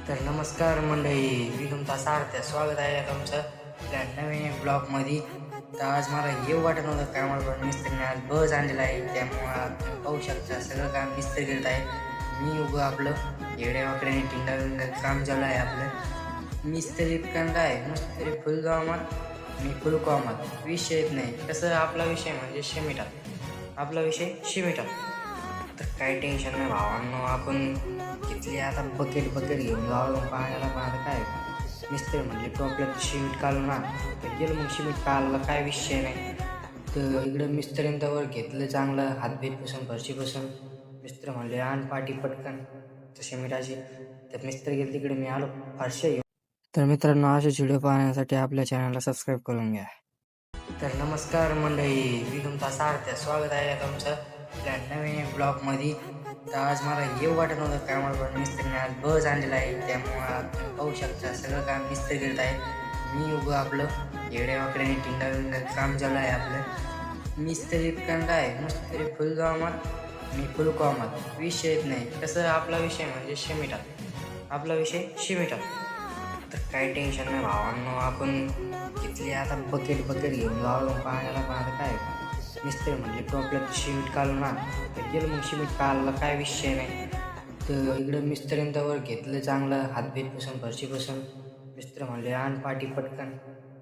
तर नमस्कार मंडळी, मी तुमचा सारथ्या स्वागत आहे तुमचं आपल्या नवीन ब्लॉगमध्ये. तर आज मला येऊ वाटत नव्हतं कामाला, पण मिस्त्रीने आज बस आणलेला आहे. त्यामुळं तुम्ही पाहू शकता सगळं काम मिस्त्री करत आहे. मी उभं आपलं येड्या वाकड्याने टिंगा विंगा काम चालू आहे आपलं. मिस्त्री कंदा आहे, मिस्त्री फुल कामात, मी फुल कामात. विषय येत नाही. कसं आपला विषय म्हणजे शिमिटात, आपला विषय शिमिटात. तर काही टेन्शन नाही भावांनो, आपण घेतली आता बकेट घेऊन जावं पाण्याला. पण आता काय मिस्त्री म्हणजे टोपल्यात शिमिट काढलं ना, तर गेलं मग शिमिट काढायला काय विषय नाही. तर इकडं मिस्त्रींच्यावर घेतलं चांगलं हातबीत पुसून फरशी पुसून. मिस्त्री म्हणले आण पाठी पटकन तर शिमिटाची. तर मिस्त्री गेली तिकडे, मी आलो फरशी घेऊन. तर मित्रांनो, असेच व्हिडिओ पाहण्यासाठी आपल्या चॅनलला सबस्क्राईब करून घ्या. तर नमस्कार मंडळी, मी तुमचा सारथ्या स्वागत आहे तुमचं आपल्या नवीन ब्लॉगमध्ये. तर आज मला येऊ वाटत नव्हतं कामाला, पण मिस्त्रीने आज बस आणलेला आहे. त्यामुळं तुम्ही पाहू शकता सगळं काम मिस्त्री करत आहे. मी उभं आपलं येड्या वाकड्याने टिंगा विंगा काम चालू आहे आपलं. मिस्त्री कंदा आहे, मिस्त्री फुल कामात, मी फुल कामात. विषय येत नाही. कसं आपला विषय म्हणजे शिमिटात, आपला विषय शिमिटात. तर काही टेन्शन नाही भावांनो, आपण घेतली आता बकेट घेऊन जावं पाण्याला. पण आता काय मिस्त्री म्हणजे टोपल्यात शिमिट काढलं ना, तर गेलं मग शिमिट काढायला काय विषय नाही. तर इकडं मिस्त्रींच्यावर घेतलं चांगलं हातबीत पुसून फरशी पुसून. मिस्त्री म्हणले आण पाठी पटकन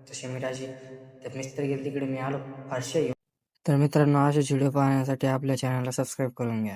तर शिमिटाची. तर मिस्त्री गेली तिकडे, मी आलो फरशी घेऊन. तर मित्रांनो, असेच व्हिडिओ पाहण्यासाठी आपल्या चॅनलला सबस्क्राईब करून घ्या.